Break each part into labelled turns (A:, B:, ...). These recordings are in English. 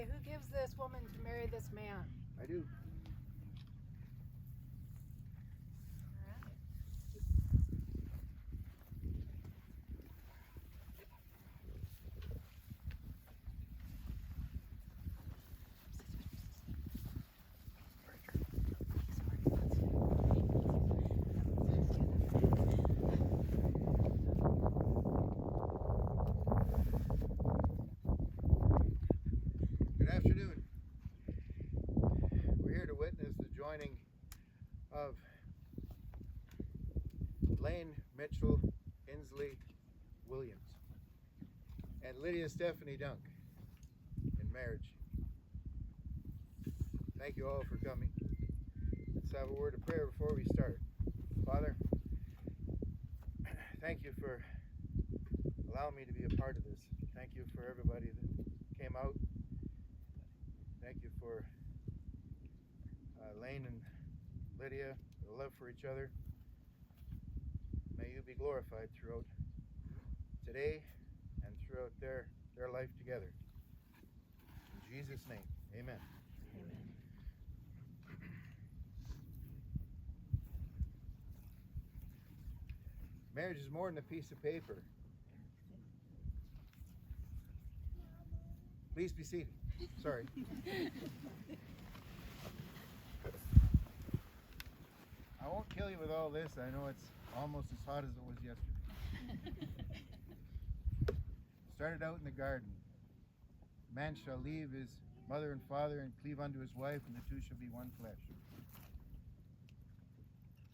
A: Okay, who gives this woman to marry this man?
B: I do. Good afternoon. We're here to witness the joining of Lane Mitchell Inslee Williams and Lydia Stephanie Dunk in marriage. Thank you all for coming. Let's have a word of prayer before we start. Father, thank you for allowing me to be a part of this. Thank you for everybody that came out. Thank you for Lane and Lydia, the love for each other. May you be glorified throughout today and throughout their life together. In Jesus' name, amen.
A: Amen.
B: Marriage is more than a piece of paper. Please be seated. Sorry. I won't kill you with all this. I know it's almost as hot as it was yesterday. Started out in the garden. Man shall leave his mother and father and cleave unto his wife, and the two shall be one flesh.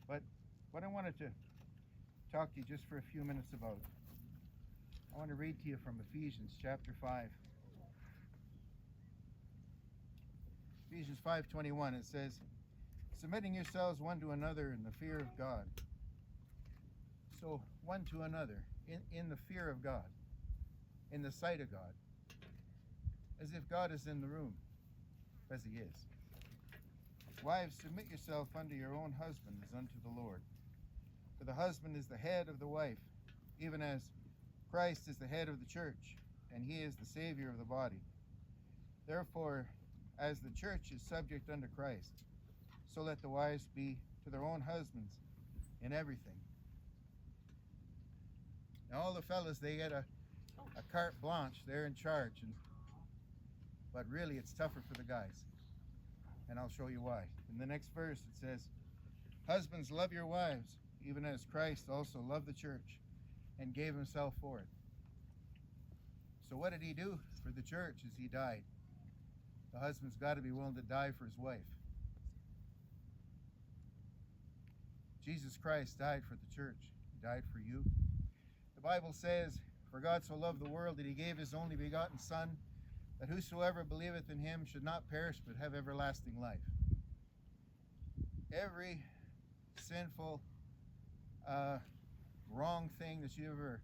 B: But what I wanted to talk to you just for a few minutes about, I want to read to you from Ephesians chapter 5. Ephesians 5:21, it says, submitting yourselves one to another in the fear of God. So one to another in the fear of God, in the sight of God, as if God is in the room, as he is. Wives, submit yourself unto your own husband as unto the Lord. For the husband is the head of the wife, even as Christ is the head of the church, and he is the Savior of the body. Therefore, as the church is subject unto Christ, so let the wives be to their own husbands in everything. Now all the fellas, they get a carte blanche. They're in charge, but really it's tougher for the guys. And I'll show you why. In the next verse it says, husbands, love your wives, even as Christ also loved the church and gave himself for it. So what did he do for the church as he died? The husband's got to be willing to die for his wife. Jesus Christ died for the church. He died for you. The Bible says, for God so loved the world that he gave his only begotten Son, that whosoever believeth in him should not perish but have everlasting life. Every sinful, wrong thing that you ever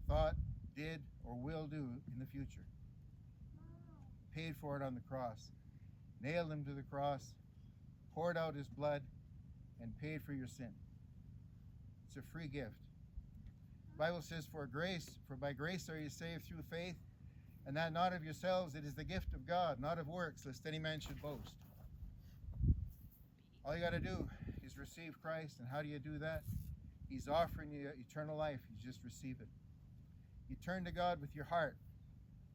B: thought, did, or will do in the future, paid for it on the cross, nailed him to the cross, poured out his blood, and paid for your sin. It's a free gift. The Bible says, for by grace are you saved through faith, and that not of yourselves, it is the gift of God, not of works, lest any man should boast. All you got to do is receive Christ, and how do you do that? He's offering you eternal life. You just receive it. You turn to God with your heart.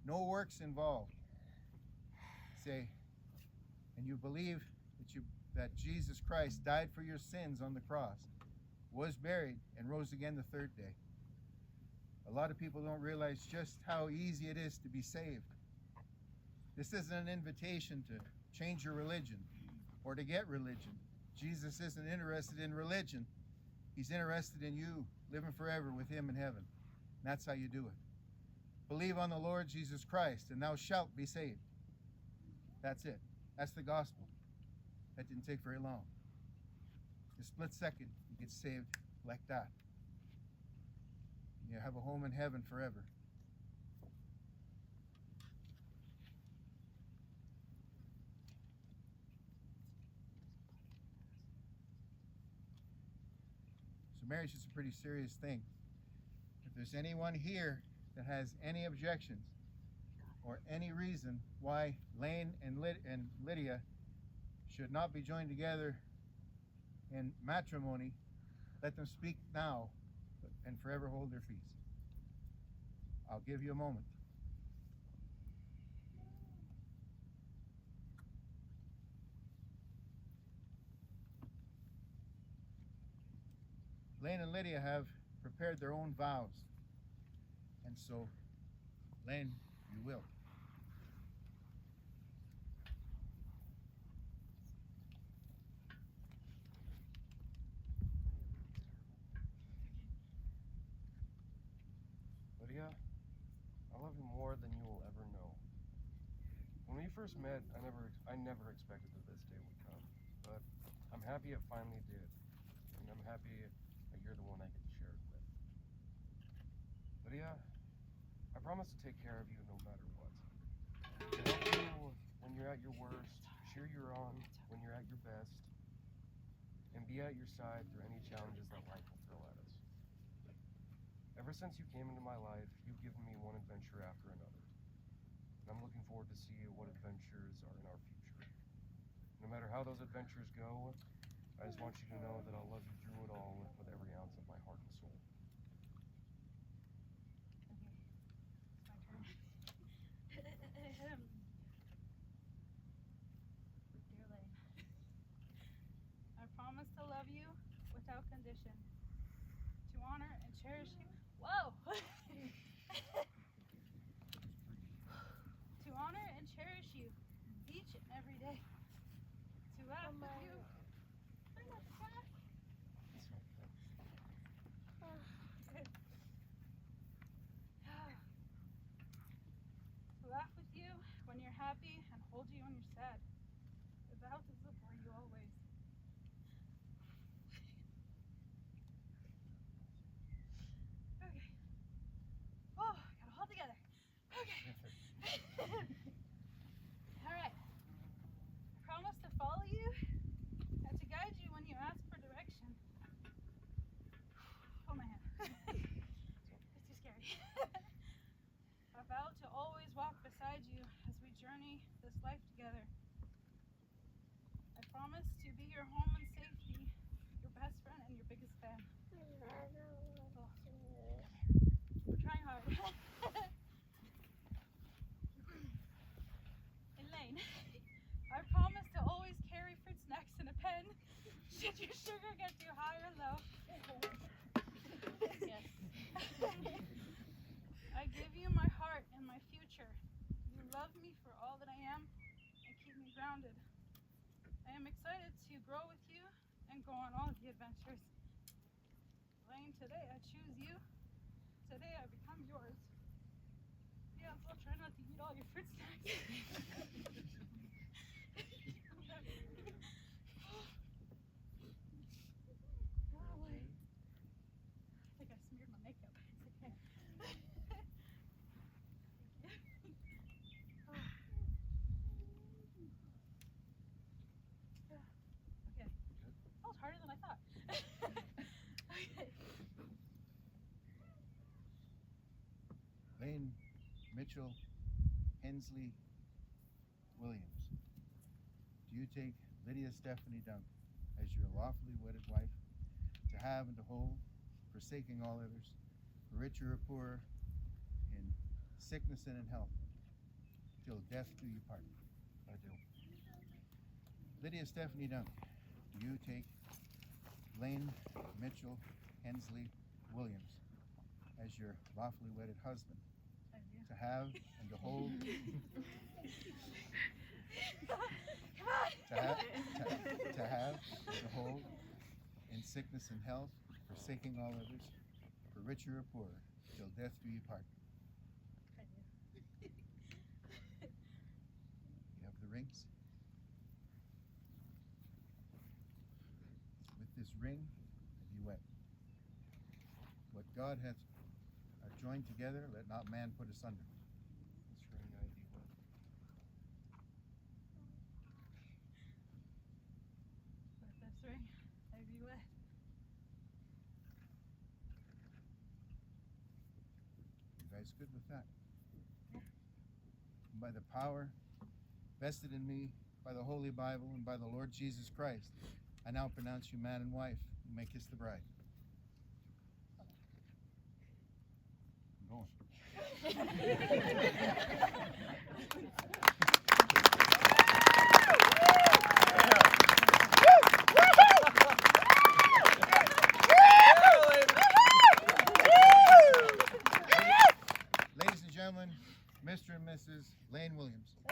B: No works involved. Say, and you believe that Jesus Christ died for your sins on the cross, was buried, and rose again the third day. A lot of people don't realize just how easy it is to be saved. This isn't an invitation to change your religion or to get religion. Jesus isn't interested in religion. He's interested in you living forever with him in heaven. And that's how you do it. Believe on the Lord Jesus Christ, and thou shalt be saved. That's it. That's the gospel. That didn't take very long. A split second, you get saved like that. You have a home in heaven forever. So marriage is a pretty serious thing. If there's anyone here that has any objections, or any reason why Lane and Lydia should not be joined together in matrimony, let them speak now and forever hold their peace. I'll give you a moment. Lane and Lydia have prepared their own vows, and so, Lane, you will.
C: Lydia, I love you more than you will ever know. When we first met, I never expected that this day would come, but I'm happy it finally did, and I'm happy that you're the one I get to share it with. Lydia, I promise to take care of you no matter what. To help you when you're at your worst, cheer you on when you're at your best, and be at your side through any challenges that life will throw at us. Ever since you came into my life, you've given me one adventure after another. And I'm looking forward to see what adventures are in our future. No matter how those adventures go, I just want you to know that I'll love you through it all with every ounce of my heart and soul.
D: Dear Lane, I promise to love you without condition, to honor and cherish you. Whoa! To honor and cherish you each and every day. To laugh with you. I'm not sad. To laugh with you when you're happy and hold you when you're sad. The vow to support you always. Okay. Oh, I got it all together. Okay. All right. I promise to follow you and to guide you when you ask for direction. Oh my hand. It's too scary. I vow to always walk beside you as we journey this life together. I promise to be your home and safety, your best friend and your biggest fan. We're trying hard. Elaine, I promise to always carry fruit snacks and a pen should your sugar get too high or low. Yes. I give you my heart and my future. You love me for all that I am and keep me grounded. I am excited to grow with you and go on all of the adventures. Elaine, today I choose you. Today I become yours. Yeah, I'll try not to eat all your fruit snacks. Golly. I think I smeared my makeup. It's okay. Okay. That was harder than I thought. Okay.
B: Lane Mitchell Hensley Williams, do you take Lydia Stephanie Dunk as your lawfully wedded wife, to have and to hold, forsaking all others, for richer or poorer, in sickness and in health, till death do you part?
C: I do.
B: Lydia Stephanie Dunk, do you take Lane Mitchell Hensley Williams as your lawfully wedded husband, to have and to hold, to have and to hold, in sickness and health, forsaking all others, for richer or poorer, till death do you part?
D: I do.
B: You have the rings. With this ring be wed. What God hath joined together, let not man put asunder.
C: This ring I be wed.
D: With this ring, I be wed.
B: You guys good with that? by the power vested in me by the Holy Bible and by the Lord Jesus Christ, I now pronounce you man and wife. You may kiss the bride. I'm going. Ladies and gentlemen, Mr. and Mrs. Lane Williams.